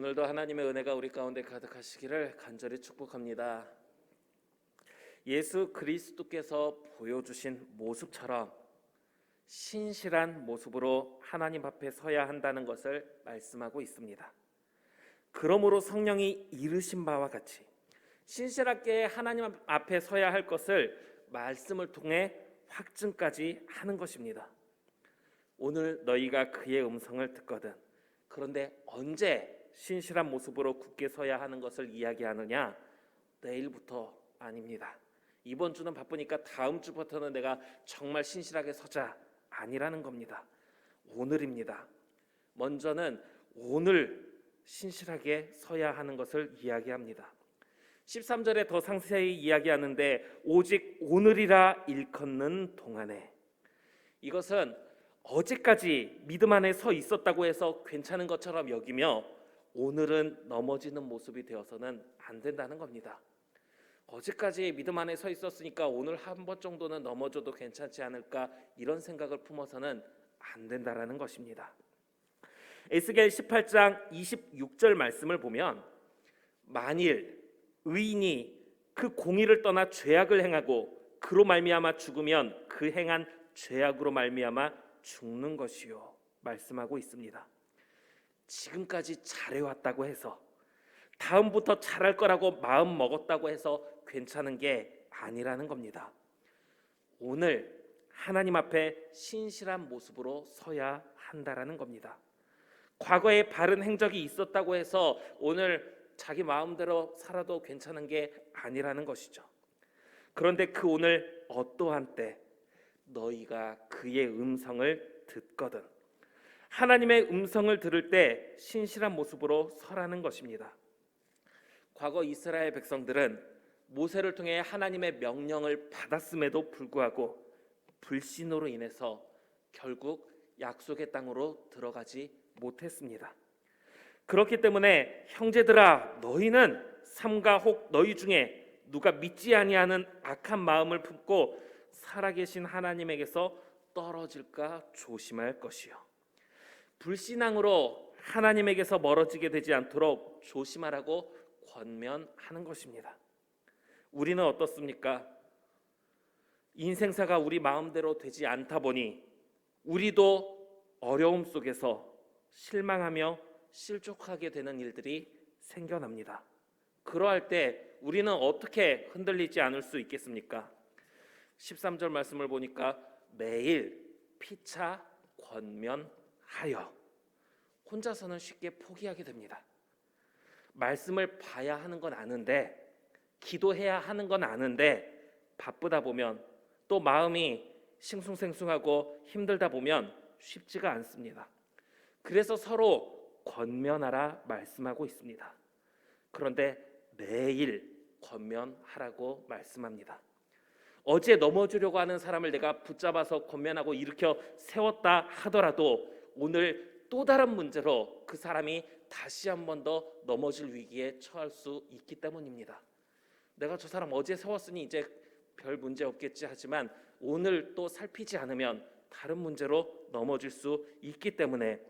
오늘도 하나님의 은혜가 우리 가운데 가득하시기를 간절히 축복합니다. 예수 그리스도께서 보여주신 모습처럼 신실한 모습으로 하나님 앞에 서야 한다는 것을 말씀하고 있습니다. 그러므로 성령이 이르신 바와 같이 신실하게 하나님 앞에 서야 할 것을 말씀을 통해 확증까지 하는 것입니다. 오늘 너희가 그의 음성을 듣거든. 그런데 언제 신실한 모습으로 굳게 서야 하는 것을 이야기하느냐? 내일부터 아닙니다. 이번 주는 바쁘니까 다음 주부터는 내가 정말 신실하게 서자, 아니라는 겁니다. 오늘입니다. 먼저는 오늘 신실하게 서야 하는 것을 이야기합니다. 13절에 더 상세히 이야기하는데 오직 오늘이라 일컫는 동안에, 이것은 어제까지 믿음 안에 서 있었다고 해서 괜찮은 것처럼 여기며 오늘은 넘어지는 모습이 되어서는 안 된다는 겁니다. 어제까지 믿음 안에 서 있었으니까 오늘 한 번 정도는 넘어져도 괜찮지 않을까, 이런 생각을 품어서는 안 된다라는 것입니다. 에스겔 18장 26절 말씀을 보면 만일 의인이 그 공의를 떠나 죄악을 행하고 그로 말미암아 죽으면 그 행한 죄악으로 말미암아 죽는 것이요 말씀하고 있습니다. 지금까지 잘해왔다고 해서 다음부터 잘할 거라고 마음 먹었다고 해서 괜찮은 게 아니라는 겁니다. 오늘 하나님 앞에 신실한 모습으로 서야 한다라는 겁니다. 과거에 바른 행적이 있었다고 해서 오늘 자기 마음대로 살아도 괜찮은 게 아니라는 것이죠. 그런데 그 오늘 어떠한 때 너희가 그의 음성을 듣거든. 하나님의 음성을 들을 때 신실한 모습으로 서라는 것입니다. 과거 이스라엘 백성들은 모세를 통해 하나님의 명령을 받았음에도 불구하고 불신으로 인해서 결국 약속의 땅으로 들어가지 못했습니다. 그렇기 때문에 형제들아, 너희는 삼가 혹 너희 중에 누가 믿지 아니하는 악한 마음을 품고 살아계신 하나님에게서 떨어질까 조심할 것이요, 불신앙으로 하나님에게서 멀어지게 되지 않도록 조심하라고 권면하는 것입니다. 우리는 어떻습니까? 인생사가 우리 마음대로 되지 않다 보니 우리도 어려움 속에서 실망하며 실족하게 되는 일들이 생겨납니다. 그러할 때 우리는 어떻게 흔들리지 않을 수 있겠습니까? 13절 말씀을 보니까 매일 피차 권면하여, 혼자서는 쉽게 포기하게 됩니다. 말씀을 봐야 하는 건 아는데, 기도해야 하는 건 아는데 바쁘다 보면 또 마음이 싱숭생숭하고 힘들다 보면 쉽지가 않습니다. 그래서 서로 권면하라 말씀하고 있습니다. 그런데 매일 권면하라고 말씀합니다. 어제 넘어지려고 하는 사람을 내가 붙잡아서 권면하고 일으켜 세웠다 하더라도 오늘 또 다른 문제로 그 사람이 다시 한 번 더 넘어질 위기에 처할 수 있기 때문입니다. 내가 저 사람 어제 세웠으니 이제 별 문제 없겠지 하지만 오늘 또 살피지 않으면 다른 문제로 넘어질 수 있기 때문에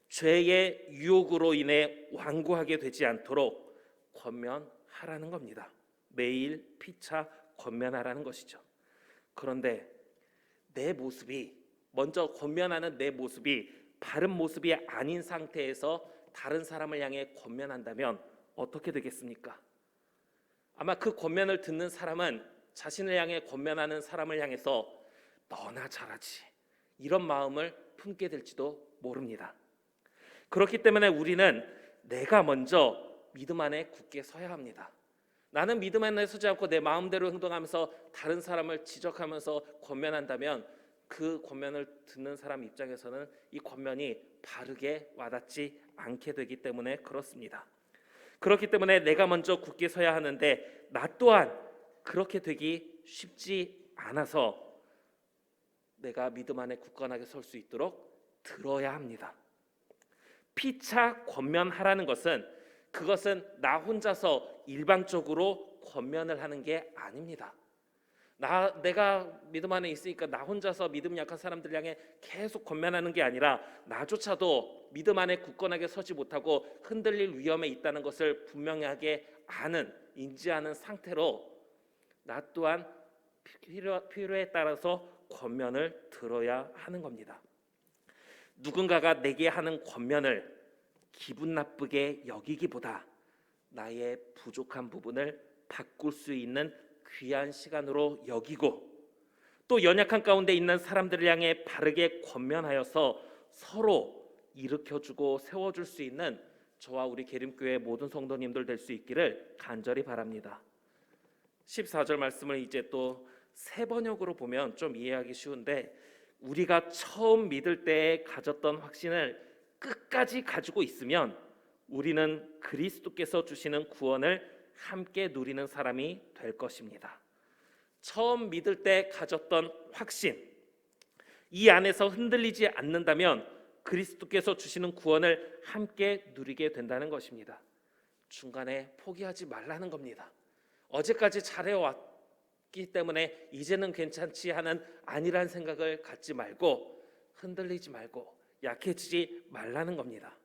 죄의 유혹으로 인해 완고하게 되지 않도록 권면하라는 겁니다. 매일 피차 권면하라는 것이죠. 그런데 내 모습이, 먼저 권면하는 내 모습이 바른 모습이 아닌 상태에서 다른 사람을 향해 권면한다면 어떻게 되겠습니까? 아마 그 권면을 듣는 사람은 자신을 향해 권면하는 사람을 향해서 너나 잘하지, 이런 마음을 품게 될지도 모릅니다. 그렇기 때문에 우리는 내가 먼저 믿음 안에 굳게 서야 합니다. 나는 믿음 안에 서지 않고 내 마음대로 행동하면서 다른 사람을 지적하면서 권면한다면 그 권면을 듣는 사람 입장에서는 이 권면이 바르게 와닿지 않게 되기 때문에 그렇습니다. 그렇기 때문에 내가 먼저 굳게 서야 하는데 나 또한 그렇게 되기 쉽지 않아서 내가 믿음 안에 굳건하게 설 수 있도록 들어야 합니다. 피차 권면하라는 것은, 그것은 나 혼자서 일방적으로 권면을 하는 게 아닙니다. 내가 믿음 안에 있으니까 나 혼자서 믿음 약한 사람들 향해 계속 권면하는 게 아니라 나조차도 믿음 안에 굳건하게 서지 못하고 흔들릴 위험에 있다는 것을 분명하게 인지하는 상태로 나 또한 필요에 따라서 권면을 들어야 하는 겁니다. 누군가가 내게 하는 권면을 기분 나쁘게 여기기보다 나의 부족한 부분을 바꿀 수 있는 귀한 시간으로 여기고, 또 연약한 가운데 있는 사람들을 향해 바르게 권면하여서 서로 일으켜주고 세워줄 수 있는 저와 우리 계림교회 모든 성도님들 될 수 있기를 간절히 바랍니다. 14절 말씀을 이제 또 세 번역으로 보면 좀 이해하기 쉬운데, 우리가 처음 믿을 때에 가졌던 확신을 끝까지 가지고 있으면 우리는 그리스도께서 주시는 구원을 함께 누리는 사람이 될 것입니다. 처음 믿을 때 가졌던 확신, 이 안에서 흔들리지 않는다면 그리스도께서 주시는 구원을 함께 누리게 된다는 것입니다. 중간에 포기하지 말라는 겁니다. 어제까지 잘해왔기 때문에 이제는 괜찮지 하는 안일한 생각을 갖지 말고, 흔들리지 말고 약해지지 말라는 겁니다.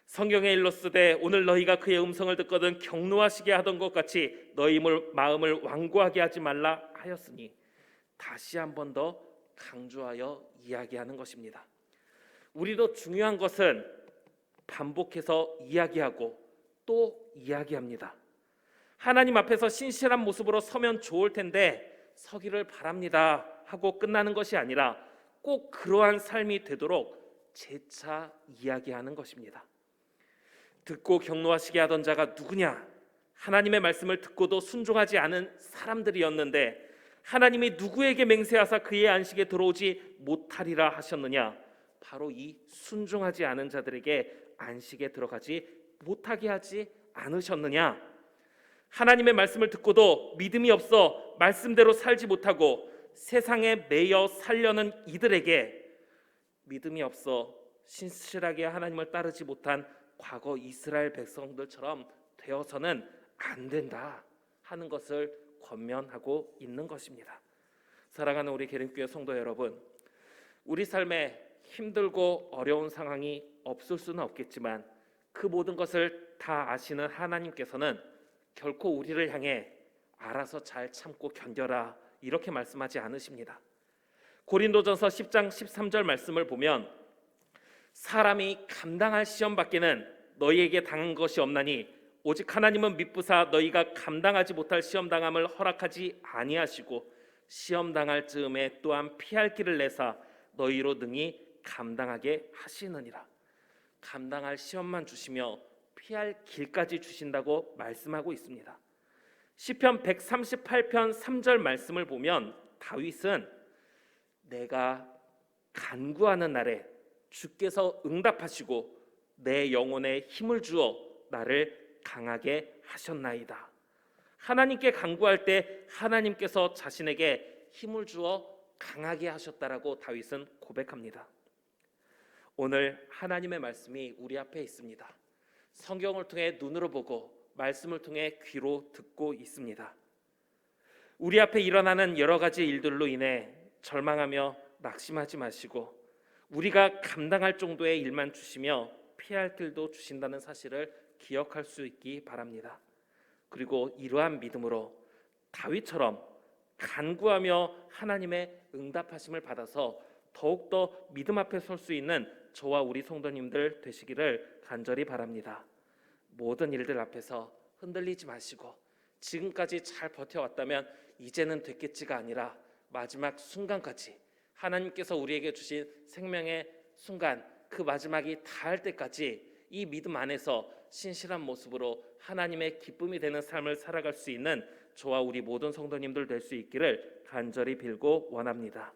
성경에 일러 쓰되 오늘 너희가 그의 음성을 듣거든 경노하시게 하던 것 같이 너희 마음을 완고하게 하지 말라 하였으니, 다시 한 번 더 강조하여 이야기하는 것입니다. 우리도 중요한 것은 반복해서 이야기하고 또 이야기합니다. 하나님 앞에서 신실한 모습으로 서면 좋을 텐데 서기를 바랍니다 하고 끝나는 것이 아니라 꼭 그러한 삶이 되도록 재차 이야기하는 것입니다. 듣고 경노하시게 하던 자가 누구냐? 하나님의 말씀을 듣고도 순종하지 않은 사람들이었는데 하나님이 누구에게 맹세하사 그의 안식에 들어오지 못하리라 하셨느냐? 바로 이 순종하지 않은 자들에게 안식에 들어가지 못하게 하지 않으셨느냐? 하나님의 말씀을 듣고도 믿음이 없어 말씀대로 살지 못하고 세상에 매여 살려는 이들에게 믿음이 없어 신실하게 하나님을 따르지 못한 과거 이스라엘 백성들처럼 되어서는 안 된다 하는 것을 권면하고 있는 것입니다. 사랑하는 우리 계림교회 성도 여러분, 우리 삶에 힘들고 어려운 상황이 없을 수는 없겠지만 그 모든 것을 다 아시는 하나님께서는 결코 우리를 향해 알아서 잘 참고 견뎌라 이렇게 말씀하지 않으십니다. 고린도전서 10장 13절 말씀을 보면 사람이 감당할 시험 밖에는 너희에게 당한 것이 없나니 오직 하나님은 미쁘사 너희가 감당하지 못할 시험 당함을 허락하지 아니하시고 시험 당할 즈음에 또한 피할 길을 내사 너희로 능히 감당하게 하시느니라. 감당할 시험만 주시며 피할 길까지 주신다고 말씀하고 있습니다. 시편 138편 3절 말씀을 보면 다윗은 내가 간구하는 날에 주께서 응답하시고 내 영혼에 힘을 주어 나를 강하게 하셨나이다. 하나님께 간구할 때 하나님께서 자신에게 힘을 주어 강하게 하셨다라고 다윗은 고백합니다. 오늘 하나님의 말씀이 우리 앞에 있습니다. 성경을 통해 눈으로 보고 말씀을 통해 귀로 듣고 있습니다. 우리 앞에 일어나는 여러 가지 일들로 인해 절망하며 낙심하지 마시고 우리가 감당할 정도의 일만 주시며 피할 길도 주신다는 사실을 기억할 수 있기 바랍니다. 그리고 이러한 믿음으로 다윗처럼 간구하며 하나님의 응답하심을 받아서 더욱더 믿음 앞에 설 수 있는 저와 우리 성도님들 되시기를 간절히 바랍니다. 모든 일들 앞에서 흔들리지 마시고 지금까지 잘 버텨왔다면 이제는 됐겠지가 아니라 마지막 순간까지 하나님께서 우리에게 주신 생명의 순간, 그 마지막이 닿을 때까지 이 믿음 안에서 신실한 모습으로 하나님의 기쁨이 되는 삶을 살아갈 수 있는 저와 우리 모든 성도님들 될 수 있기를 간절히 빌고 원합니다.